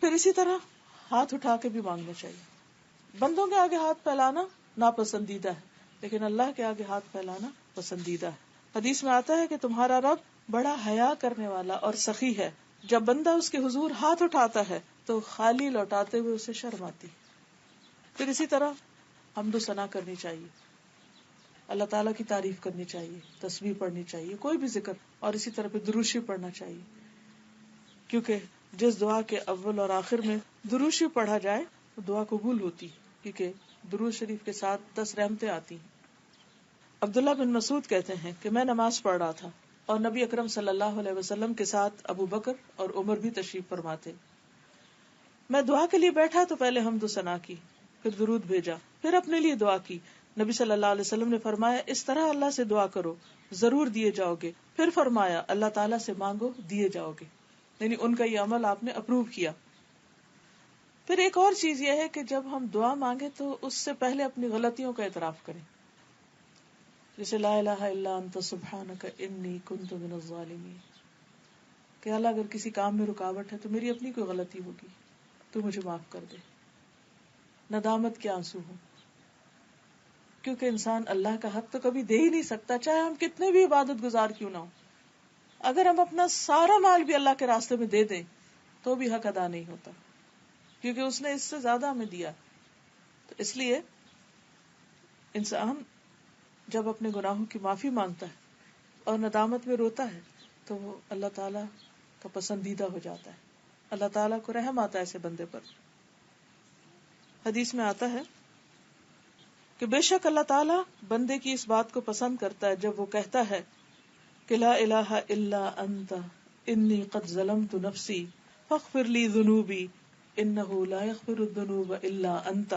پھر اسی طرح ہاتھ اٹھا کے بھی مانگنا چاہیے. بندوں کے آگے ہاتھ پھیلانا ناپسندیدہ ہے، لیکن اللہ کے آگے ہاتھ پھیلانا پسندیدہ ہے. حدیث میں آتا ہے کہ تمہارا رب بڑا حیا کرنے والا اور سخی ہے. جب بندہ اس کے حضور ہاتھ اٹھاتا ہے تو خالی لوٹاتے ہوئے اسے شرم آتی. پھر اسی طرح حمد و ثنا کرنی چاہیے، اللہ تعالیٰ کی تعریف کرنی چاہیے، تسبیح پڑھنی چاہیے، کوئی بھی ذکر، اور اسی طرح پہ درود شریف پڑھنا چاہیے. کیونکہ جس دعا کے اول اور آخر میں درود شریف پڑھا جائے تو دعا قبول ہوتی، کیونکہ درود شریف کے ساتھ 10 رحمتیں آتی ہیں. عبداللہ بن مسعود کہتے ہیں کہ میں نماز پڑھ رہا تھا اور نبی اکرم صلی اللہ علیہ وسلم کے ساتھ ابو بکر اور عمر بھی تشریف فرما تھے. میں دعا کے لیے بیٹھا تو پہلے حمد و ثنا کی، پھر درود بھیجا، پھر اپنے لیے دعا کی. نبی صلی اللہ علیہ وسلم نے فرمایا اس طرح اللہ سے دعا کرو ضرور دیے جاؤ گے. پھر فرمایا اللہ تعالیٰ سے مانگو دیے جاؤ گے. یعنی ان کا یہ عمل آپ نے اپروو کیا. پھر ایک اور چیز یہ ہے کہ جب ہم دعا مانگے تو اس سے پہلے اپنی غلطیوں کا اعتراف کریں، جیسے لا الہ الا انت سبحانک انی کنت من الظالمین، کہ اللہ اگر کسی کام میں رکاوٹ ہے تو میری اپنی کوئی غلطی ہوگی، تو مجھے معاف کر دے. ندامت کے آنسو ہوں، کیونکہ انسان اللہ کا حق تو کبھی دے ہی نہیں سکتا، چاہے ہم کتنے بھی عبادت گزار کیوں نہ ہو. اگر ہم اپنا سارا مال بھی اللہ کے راستے میں دے دیں تو بھی حق ادا نہیں ہوتا، کیونکہ اس نے اس سے زیادہ ہمیں دیا. تو اس لیے انسان جب اپنے گناہوں کی معافی مانگتا ہے اور ندامت میں روتا ہے تو وہ اللہ تعالیٰ کا پسندیدہ ہو جاتا ہے. اللہ تعالیٰ کو رحم آتا ہے ایسے بندے پر. حدیث میں آتا ہے کہ بے شک اللہ تعالیٰ بندے کی اس بات کو پسند کرتا ہے جب وہ کہتا ہے کہ لا الہ الا انت انی قد ظلمت نفسی فاغفر لی ذنوبی انہ لا یغفر الذنوب الا انت.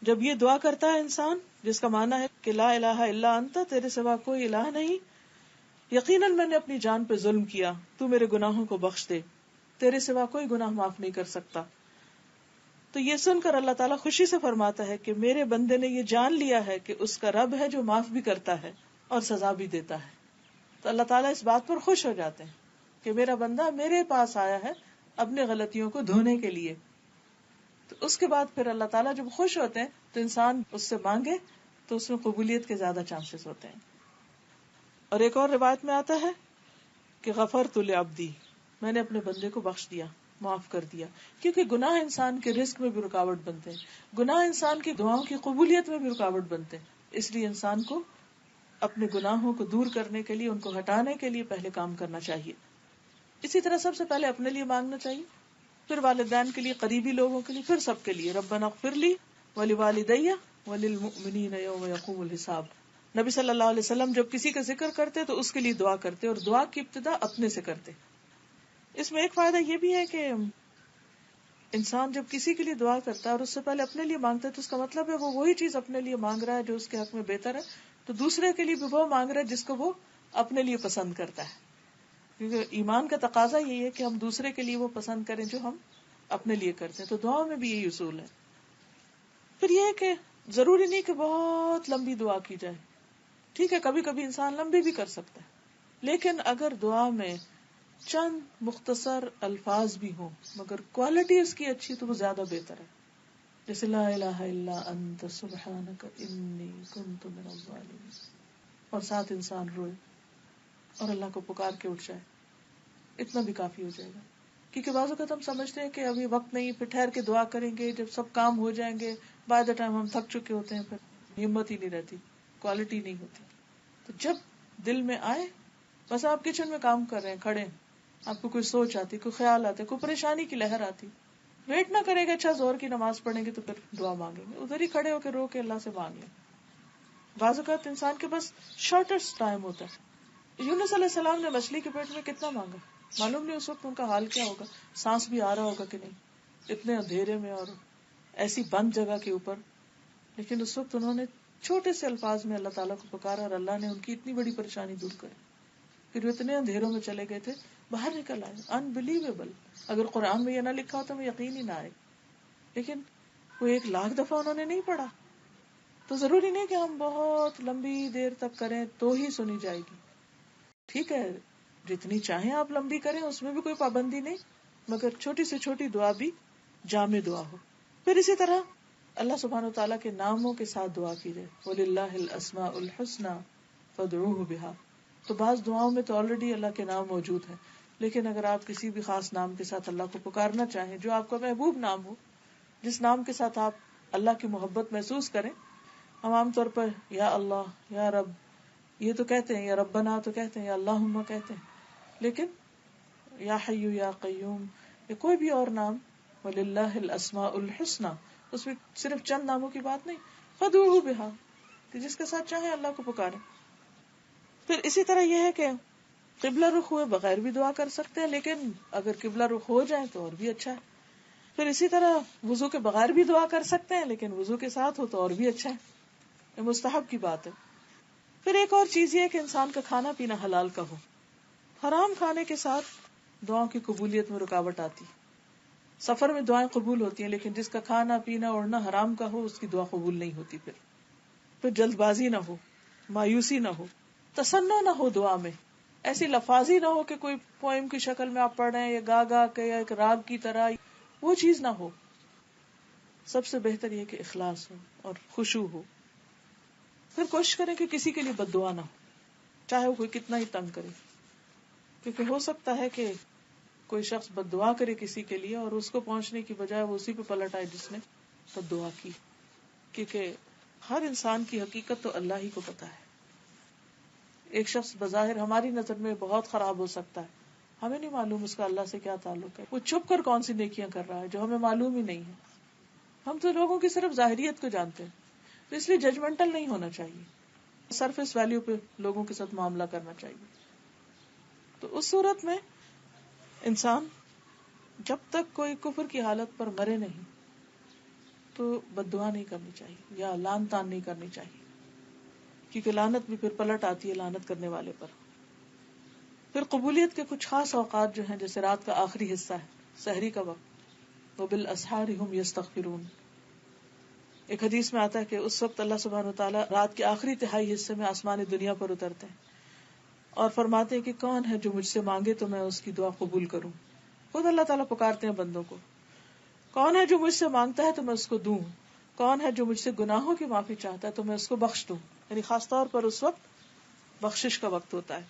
جب یہ دعا کرتا ہے انسان، جس کا معنی ہے کہ لا الہ الا انت، تیرے سوا کوئی الہ نہیں، یقیناً میں نے اپنی جان پہ ظلم کیا، تو میرے گناہوں کو بخش دے، تیرے سوا کوئی گناہ معاف نہیں کر سکتا. تو یہ سن کر اللہ تعالیٰ خوشی سے فرماتا ہے کہ میرے بندے نے یہ جان لیا ہے کہ اس کا رب ہے جو معاف بھی کرتا ہے اور سزا بھی دیتا ہے. تو اللہ تعالیٰ اس بات پر خوش ہو جاتے ہیں کہ میرا بندہ میرے پاس آیا ہے اپنے غلطیوں کو دھونے کے لیے. تو اس کے بعد پھر اللہ تعالیٰ جب خوش ہوتے ہیں تو انسان اس سے مانگے تو اس میں قبولیت کے زیادہ چانسز ہوتے ہیں. اور ایک اور روایت میں آتا ہے کہ غفرت لعبدی، میں نے اپنے بندے کو بخش دیا، معاف کر دیا. کیونکہ گناہ انسان کے رزق میں بھی رکاوٹ بنتے ہیں، گناہ انسان کی دعاؤں کی قبولیت میں بھی رکاوٹ بنتے ہیں. اس لیے انسان کو اپنے گناہوں کو دور کرنے کے لیے، ان کو ہٹانے کے لیے پہلے کام کرنا چاہیے. اسی طرح سب سے پہلے اپنے لیے مانگنا چاہیے، پھر والدین کے لیے، قریبی لوگوں کے لیے، پھر سب کے لیے. ربنا اغفر لی ولوالدی وللمؤمنین یوم یقوم الحساب. نبی صلی اللہ علیہ وسلم جب کسی کا ذکر کرتے تو اس کے لیے دعا کرتے، اور دعا کی ابتدا اپنے سے کرتے. اس میں ایک فائدہ یہ بھی ہے کہ انسان جب کسی کے لیے دعا کرتا ہے اور اس سے پہلے اپنے لیے مانگتا ہے تو اس کا مطلب ہے وہ وہی چیز اپنے لیے مانگ رہا ہے جو اس کے حق میں بہتر ہے، تو دوسرے کے لیے بھی وہ مانگ رہا ہے جس کو وہ اپنے لیے پسند کرتا ہے. کیونکہ ایمان کا تقاضا یہی ہے کہ ہم دوسرے کے لیے وہ پسند کریں جو ہم اپنے لیے کرتے ہیں. تو دعا میں بھی یہی اصول ہے. پھر یہ ہے کہ ضروری نہیں کہ بہت لمبی دعا کی جائے، ٹھیک ہے کبھی کبھی انسان لمبی بھی کر سکتا ہے، لیکن اگر دعا میں چند مختصر الفاظ بھی ہوں مگر کوالٹی اس کی اچھی تو وہ زیادہ بہتر ہے. جیسے لا الہ الا انت سبحانک انی کنت من الظالمین، اور ساتھ انسان روئے اور اللہ کو پکار کے اٹھ جائے، اتنا بھی کافی ہو جائے گا. کیونکہ بعض اوقات ہم سمجھتے ہیں کہ ابھی وقت نہیں، پھر ٹھہر کے دعا کریں گے، جب سب کام ہو جائیں گے بائی دا ٹائم ہم تھک چکے ہوتے ہیں، پھر ہمت ہی نہیں رہتی، کوالٹی نہیں ہوتی. تو جب دل میں آئے، بس آپ کچن میں کام کر رہے ہیں، کھڑے ہیں، آپ کو کوئی سوچ آتی، کوئی خیال آتا، کوئی پریشانی کی لہر آتی، ویٹ نہ کرے گا اچھا زور کی نماز پڑھیں گے تو پھر دعا مانگیں گے، ادھر ہی کھڑے ہو کے رو کے اللہ سے مانگ لیں. بعض اوقات انسان کے پاس شارٹیسٹ ٹائم ہوتا ہے. یونس علیہ السلام نے مچھلی کے پیٹ میں کتنا مانگا، معلوم نہیں اس وقت ان کا حال کیا ہوگا، سانس بھی آ رہا ہوگا کہ نہیں، اتنے اندھیرے میں اور ایسی بند جگہ کے اوپر. لیکن اس وقت انہوں نے چھوٹے سے الفاظ میں اللہ تعالیٰ کو پکارا اور اللہ نے ان کی اتنی بڑی پریشانی دور کری. پھر وہ اتنے اندھیروں میں چلے گئے تھے، باہر نکل آئے. انبلیویبل، اگر قرآن میں یہ نہ لکھا ہوتا ہمیں یقین ہی نہ آئے. لیکن وہ 1,00,000 دفعہ انہوں نے نہیں پڑھا. تو ضروری نہیں کہ ہم بہت لمبی دیر تک کریں تو ہی سنی جائے گی. ٹھیک ہے جتنی چاہیں آپ لمبی کریں، اس میں بھی کوئی پابندی نہیں، مگر چھوٹی سے چھوٹی دعا بھی جامع دعا ہو. پھر اسی طرح اللہ سبحانہ وتعالیٰ کے ناموں کے ساتھ دعا کی جائے. وَلِلَّهِ الْأَسْمَاءُ الْحُسْنَى فَادْعُوهُ بِهَا. تو بعض دعاؤں میں تو آلریڈی اللہ کے نام موجود ہیں، لیکن اگر آپ کسی بھی خاص نام کے ساتھ اللہ کو پکارنا چاہیں جو آپ کا محبوب نام ہو، جس نام کے ساتھ آپ اللہ کی محبت محسوس کریں. ہم عام طور پر یا اللہ، یا رب یہ تو کہتے ہیں، یا ربنا تو کہتے ہیں، یا اللہم کہتے ہیں، لیکن یا حی یا قیوم یا کوئی بھی اور نام، وَلِلَّهِ الْأَسْمَاءُ الْحُسْنَى، اس میں صرف چند ناموں کی بات نہیں، فَادْعُوهُ بِهَا، کہ جس کے ساتھ چاہیں اللہ کو پکاریں. پھر اسی طرح یہ ہے کہ قبلہ رخ ہوئے بغیر بھی دعا کر سکتے ہیں، لیکن اگر قبلہ رخ ہو جائے تو اور بھی اچھا ہے. پھر اسی طرح وضو کے بغیر بھی دعا کر سکتے ہیں، لیکن وضو کے ساتھ ہو تو اور بھی اچھا ہے، یہ مستحب کی بات ہے. پھر ایک اور چیز یہ ہے کہ انسان کا کھانا پینا حلال کا ہو. حرام کھانے کے ساتھ دعاؤں کی قبولیت میں رکاوٹ آتی. سفر میں دعائیں قبول ہوتی ہیں، لیکن جس کا کھانا پینا اوڑھنا حرام کا ہو اس کی دعا قبول نہیں ہوتی. پھر جلد بازی نہ ہو، مایوسی نہ ہو، تصنع نہ ہو دعا میں، ایسی لفاظی نہ ہو کہ کوئی پوئم کی شکل میں آپ پڑھ رہے ہیں یا گا گا کے یا ایک راگ کی طرح، وہ چیز نہ ہو. سب سے بہتر یہ کہ اخلاص ہو اور خشوع ہو. پھر کوشش کریں کہ کسی کے لیے بد دعا نہ ہو، چاہے وہ کوئی کتنا ہی تنگ کرے، کیونکہ ہو سکتا ہے کہ کوئی شخص بد دعا کرے کسی کے لیے اور اس کو پہنچنے کی بجائے وہ اسی پہ پلٹ آئے جس نے بد دعا کی. کیونکہ ہر انسان کی حقیقت تو اللہ ہی کو پتا ہے. ایک شخص بظاہر ہماری نظر میں بہت خراب ہو سکتا ہے، ہمیں نہیں معلوم اس کا اللہ سے کیا تعلق ہے، وہ چھپ کر کون سی نیکیاں کر رہا ہے جو ہمیں معلوم ہی نہیں ہے. ہم تو لوگوں کی صرف ظاہریت کو جانتے ہیں، تو اس لیے ججمنٹل نہیں ہونا چاہیے، سرفیس ویلیو پہ لوگوں کے ساتھ معاملہ کرنا چاہیے. تو اس صورت میں انسان جب تک کوئی کفر کی حالت پر مرے نہیں تو بد دعا نہیں کرنی چاہیے یا لان تان نہیں کرنی چاہیے، کیونکہ لعنت بھی پھر پلٹ آتی ہے لعنت کرنے والے پر. پھر قبولیت کے کچھ خاص اوقات جو ہیں، جیسے رات کا آخری حصہ ہے، سحری کا وقت، وَبِالْأَسْحَارِ هُمْ يَسْتَغْفِرُونَ. ایک حدیث میں آتا ہے کہ اس وقت اللہ سبحانہ وتعالیٰ رات کے آخری تہائی حصے میں آسمان دنیا پر اترتے ہیں اور فرماتے ہیں کہ کون ہے جو مجھ سے مانگے تو میں اس کی دعا قبول کروں. خود اللہ تعالیٰ پکارتے ہیں بندوں کو، کون ہے جو مجھ سے مانگتا ہے تو میں اس کو دوں، کون ہے جو مجھ سے گناہوں کی معافی چاہتا ہے تو میں اس کو بخش دوں. یعنی خاص طور پر اس وقت بخشش کا وقت ہوتا ہے.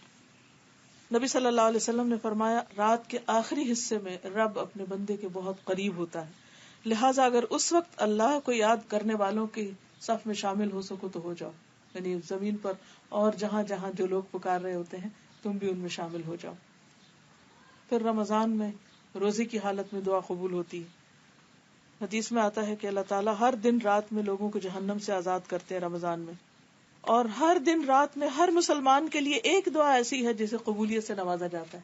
نبی صلی اللہ علیہ وسلم نے فرمایا رات کے آخری حصے میں رب اپنے بندے کے بہت قریب ہوتا ہے، لہٰذا اگر اس وقت اللہ کو یاد کرنے والوں کی صف میں شامل ہو سکو تو ہو جاؤ. یعنی زمین پر اور جہاں جہاں جو لوگ پکار رہے ہوتے ہیں تم بھی ان میں شامل ہو جاؤ. پھر رمضان میں روزے کی حالت میں دعا قبول ہوتی ہے. حدیث میں آتا ہے کہ اللہ تعالیٰ ہر دن رات میں لوگوں کو جہنم سے آزاد کرتے ہیں رمضان میں، اور ہر دن رات میں ہر مسلمان کے لیے ایک دعا ایسی ہے جسے قبولیت سے نوازا جاتا ہے.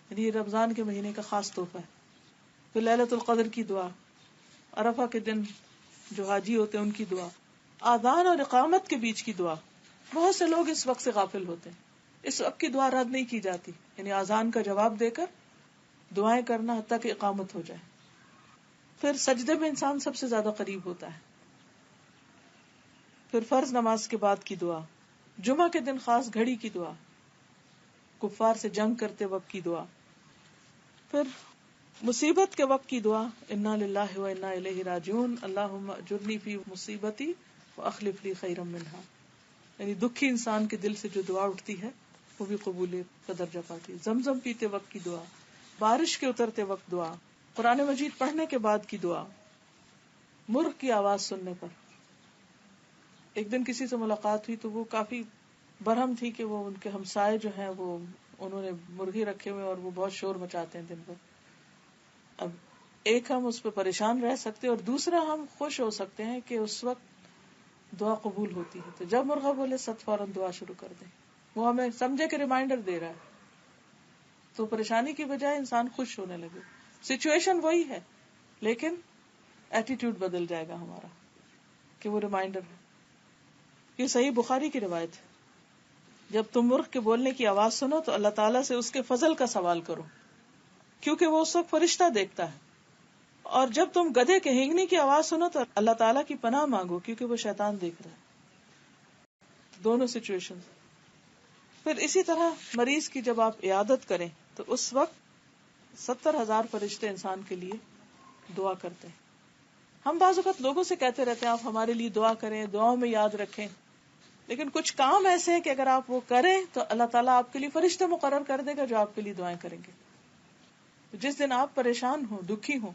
یعنی یہ رمضان کے مہینے کا خاص تحفہ ہے. پھر لیلۃ القدر کی دعا، عرفہ کے دن جو حاجی ہوتے ہیں ان کی دعا، آذان اور اقامت کے بیچ کی دعا. بہت سے لوگ اس وقت سے غافل ہوتے ہیں، اس وقت کی دعا رد نہیں کی جاتی. یعنی آذان کا جواب دے کر دعائیں کرنا حتیٰ کہ اقامت ہو جائے. پھر سجدے میں انسان سب سے زیادہ قریب ہوتا ہے. پھر فرض نماز کے بعد کی دعا، جمعہ کے دن خاص گھڑی کی دعا، کفار سے جنگ کرتے وقت کی دعا. پھر مصیبت کے وقت کی دعا، انا للہ و انا الیہ راجعون، اللہم اجرنی فی مصیبتی واخلف لی خیرا منہا. یعنی دکھی انسان کے دل سے جو دعا اٹھتی ہے وہ بھی قبولیت کا درجہ پاتی ہے. زمزم پیتے وقت کی دعا، بارش کے اترتے وقت دعا، قرآن مجید پڑھنے کے بعد کی دعا، مرغ کی آواز سننے پر. ایک دن کسی سے ملاقات ہوئی تو وہ کافی برہم تھی کہ وہ ان کے ہمسائے جو ہیں وہ انہوں نے مرغی رکھے ہوئے اور وہ بہت شور مچاتے ہیں دن بھر. اب ایک ہم اس پہ پریشان رہ سکتے اور دوسرا ہم خوش ہو سکتے ہیں کہ اس وقت دعا قبول ہوتی ہے. تو جب مرغا بولے ست فوراً دعا شروع کر دیں، وہ ہمیں سمجھے کہ ریمائنڈر دے رہا ہے، تو پریشانی کی بجائے انسان خوش ہونے لگے. سچویشن وہی ہے لیکن ایٹیٹیوڈ بدل جائے گا ہمارا کہ وہ ریمائنڈر ہے. یہ صحیح بخاری کی روایت ہے، جب تم مرغ کے بولنے کی آواز سنو تو اللہ تعالیٰ سے اس کے فضل کا سوال کرو، کیونکہ وہ اس وقت فرشتہ دیکھتا ہے. اور جب تم گدھے کے ہینگنے کی آواز سنو تو اللہ تعالیٰ کی پناہ مانگو، کیونکہ وہ شیطان دیکھ رہا ہے. دونوں سچویشن. پھر اسی طرح مریض کی جب آپ عیادت کریں تو اس وقت 70,000 فرشتے انسان کے لیے دعا کرتے ہیں. ہم بعض اوقات لوگوں سے کہتے رہتے ہیں آپ ہمارے لیے دعا کریں, دعاؤں میں یاد رکھیں, لیکن کچھ کام ایسے ہیں کہ اگر آپ وہ کریں تو اللہ تعالیٰ آپ کے لیے فرشتے مقرر کر دے گا جو آپ کے لیے دعائیں کریں گے. جس دن آپ پریشان ہوں, دکھی ہوں,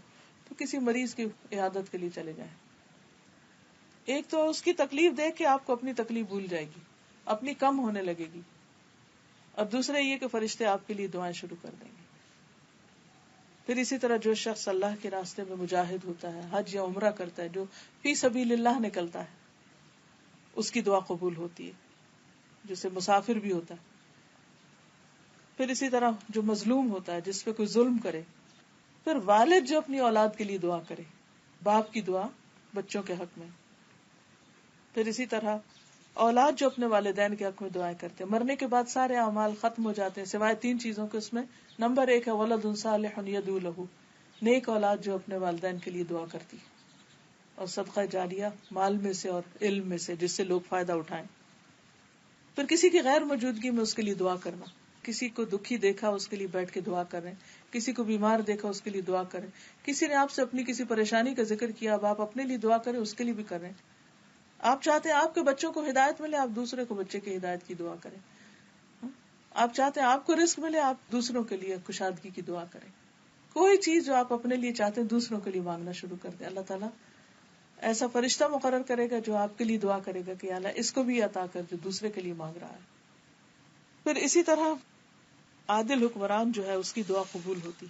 تو کسی مریض کی عیادت کے لیے چلے جائیں. ایک تو اس کی تکلیف دیکھ کے آپ کو اپنی تکلیف بھول جائے گی, اپنی کم ہونے لگے گی, اور دوسرا یہ کہ فرشتے آپ کے لیے دعائیں شروع کر دیں گے. پھر اسی طرح جو شخص اللہ کے راستے میں مجاہد ہوتا ہے, حج یا عمرہ کرتا ہے, جو فی سبیل اللہ نکلتا ہے, اس کی دعا قبول ہوتی ہے, جسے مسافر بھی ہوتا ہے. پھر اسی طرح جو مظلوم ہوتا ہے, جس پہ کوئی ظلم کرے. پھر والد جو اپنی اولاد کے لیے دعا کرے, باپ کی دعا بچوں کے حق میں. پھر اسی طرح اولاد جو اپنے والدین کے حق میں دعائیں کرتے ہیں. مرنے کے بعد سارے اعمال ختم ہو جاتے ہیں سوائے 3 چیزوں کے. اس میں نمبر 1 ہے ولد صالح یدعو لہ, نیک اولاد جو اپنے والدین کے لیے دعا کرتی, اور صدقہ جاریہ مال میں سے اور علم میں سے جس سے لوگ فائدہ اٹھائیں. پھر کسی کی غیر موجودگی میں اس کے لیے دعا کرنا, کسی کو دکھی دیکھا اس کے لیے بیٹھ کے دعا کریں, کسی کو بیمار دیکھا اس کے لیے دعا کریں, کسی نے آپ سے اپنی کسی پریشانی کا ذکر کیا, اب آپ اپنے لیے دعا کریں, اس کے لیے بھی کریں. آپ چاہتے ہیں آپ کے بچوں کو ہدایت ملے, آپ دوسرے کو بچے کی ہدایت کی دعا کریں. آپ چاہتے ہیں آپ کو رزق ملے, آپ دوسروں کے لیے کشادگی کی دعا کریں. کوئی چیز جو آپ اپنے لیے چاہتے ہیں دوسروں کے لیے مانگنا شروع کر دیں. اللہ تعالیٰ ایسا فرشتہ مقرر کرے گا جو آپ کے لیے دعا کرے گا کہ اللہ اس کو بھی عطا کر جو دوسرے کے لیے مانگ رہا ہے. پھر اسی طرح عادل حکمران جو ہے اس کی دعا قبول ہوتی.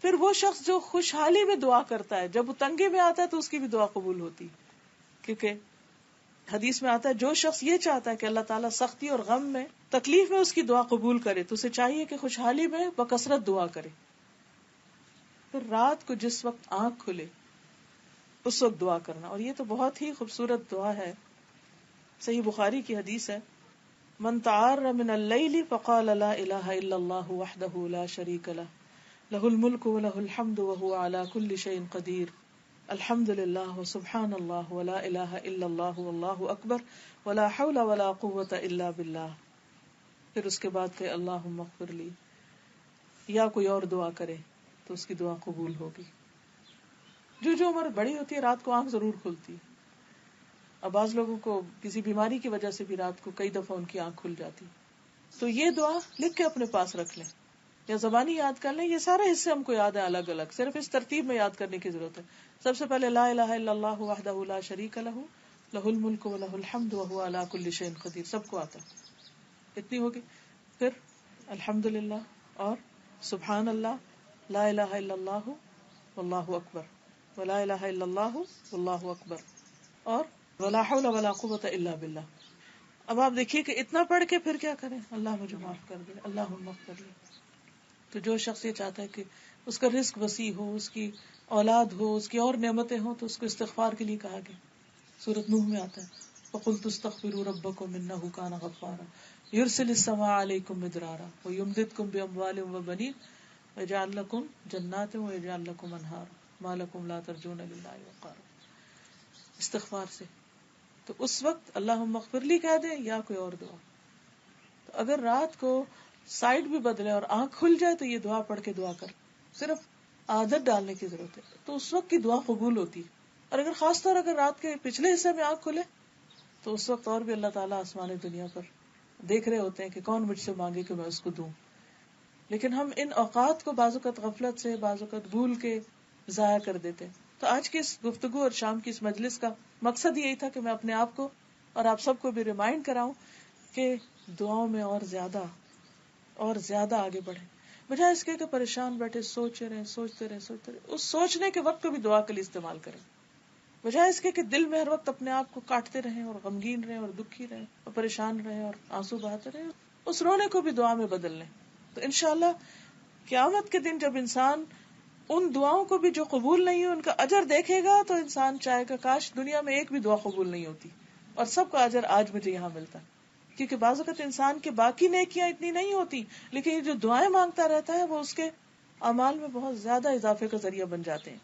پھر وہ شخص جو خوشحالی میں دعا کرتا ہے, جب وہ تنگی میں آتا ہے تو اس کی بھی دعا قبول ہوتی, کیونکہ حدیث میں آتا ہے جو شخص یہ چاہتا ہے کہ اللہ تعالیٰ سختی اور غم میں, تکلیف میں اس کی دعا قبول کرے, تو اسے چاہیے کہ خوشحالی میں بکثرت دعا کرے. پھر رات کو جس وقت آنکھ کھلے اس وقت دعا کرنا, اور یہ تو بہت ہی خوبصورت دعا ہے. صحیح بخاری کی حدیث ہے, من تعار من اللیل فقال لا الہ الا اللہ وحدہ لا شریک لہ لہ الملک ولہ الحمد وہو علی کل شیء قدیر الحمد للہ وسبحان اللہ ولا الہ الا اللہ واللہ اکبر ولا حول ولا قوة الا باللہ. پھر اس کے بعد کہ اللہم اغفر لی, یا کوئی اور دعا کرے تو اس کی دعا قبول ہوگی. جو عمر بڑی ہوتی ہے رات کو آنکھ ضرور کھلتی. اب بعض لوگوں کو کسی بیماری کی وجہ سے بھی رات کو کئی دفعہ ان کی آنکھ کھل جاتی, تو یہ دعا لکھ کے اپنے پاس رکھ لیں یا زبانی یاد کر لیں. یہ سارے حصے ہم کو یاد ہیں الگ الگ, صرف اس ترتیب میں یاد کرنے کی ضرورت ہے. سب سے پہلے لا الہ الا اللہ وحدہ لا شریک لہ لہ الملک ولہ الحمد وہو علی کل شیء قدیر, سب کو آتا ہے, اتنی ہوگی. پھر الحمد للہ اور سبحان اللہ, لا الہ الا اللہ واللہ اکبر ولا الہ الا اللہ واللہ اکبر, اور ولا حول ولا قوة الا باللہ. اب آپ دیکھیے کہ اتنا پڑھ کے پھر کیا کریں, اللہ مجھے معاف کر دے, اللہم اغفر لی. تو جو شخص یہ چاہتا ہے کہ اس کا رزق وسیع ہو, اس کی اولاد ہو, اس کی اور نعمتیں ہوں, تو اس کو استغفار کے لیے کہا گیا. سورۃ نوح میں آتا ہے فَقُلْتُ اسْتَغْفِرُوا رَبَّكُمْ إِنَّهُ كَانَ غَفَّارًا يُرْسِلِ السَّمَاءَ عَلَيْكُمْ مِدْرَارًا وَيُمْدِدْكُمْ بِأَمْوَالٍ وَبَنِينَ وَيَجْعَلْ لَكُمْ جَنَّاتٍ وَيَجْعَلْ لَكُمْ أَنْهَارًا مَا لَكُمْ لَا تَرْجُونَ لِلَّهِ وَقَارًا. استغفار سے تو اس وقت اللہم اغفر لی کہہ دیں یا کوئی اور دعا. تو اگر رات کو سائڈ بھی بدلے اور آنکھ کھل جائے تو یہ دعا پڑھ کے دعا کر, صرف عادت ڈالنے کی ضرورت ہے, تو اس وقت کی دعا قبول ہوتی. اور اگر خاص طور اگر رات کے پچھلے حصے میں آنکھ کھلے تو اس وقت اور بھی اللہ تعالیٰ آسمان دنیا پر دیکھ رہے ہوتے ہیں کہ کون مجھ سے مانگے کہ میں اس کو دوں. لیکن ہم ان اوقات کو بعض اوقات غفلت سے, بعض اوقات بھول کے ضائع کر دیتے. تو آج کی اس گفتگو اور شام کی اس مجلس کا مقصد یہی تھا کہ میں اپنے آپ کو اور آپ سب کو بھی ریمائنڈ کراؤں کہ دعاؤں میں اور زیادہ آگے بڑھیں, بجائے اس کے کہ پریشان بیٹھے سوچتے رہے. اس سوچنے کے وقت کو بھی دعا کے لیے استعمال کریں, بجائے اس کے کہ دل میں ہر وقت اپنے آپ کو کاٹتے رہیں اور غمگین رہیں اور دکھی رہیں اور پریشان رہیں اور آنسو بہاتے رہیں, اس رونے کو بھی دعا میں بدل لیں. تو انشاءاللہ قیامت کے دن جب انسان ان دعاؤں کو بھی جو قبول نہیں ہوئی ان کا اجر دیکھے گا تو انسان چاہے گا کاش دنیا میں ایک بھی دعا قبول نہیں ہوتی اور سب کا اجر آج مجھے یہاں ملتا. کیونکہ بعض اوقات انسان کے باقی نیکیاں اتنی نہیں ہوتی, لیکن یہ جو دعائیں مانگتا رہتا ہے وہ اس کے اعمال میں بہت زیادہ اضافے کا ذریعہ بن جاتے ہیں.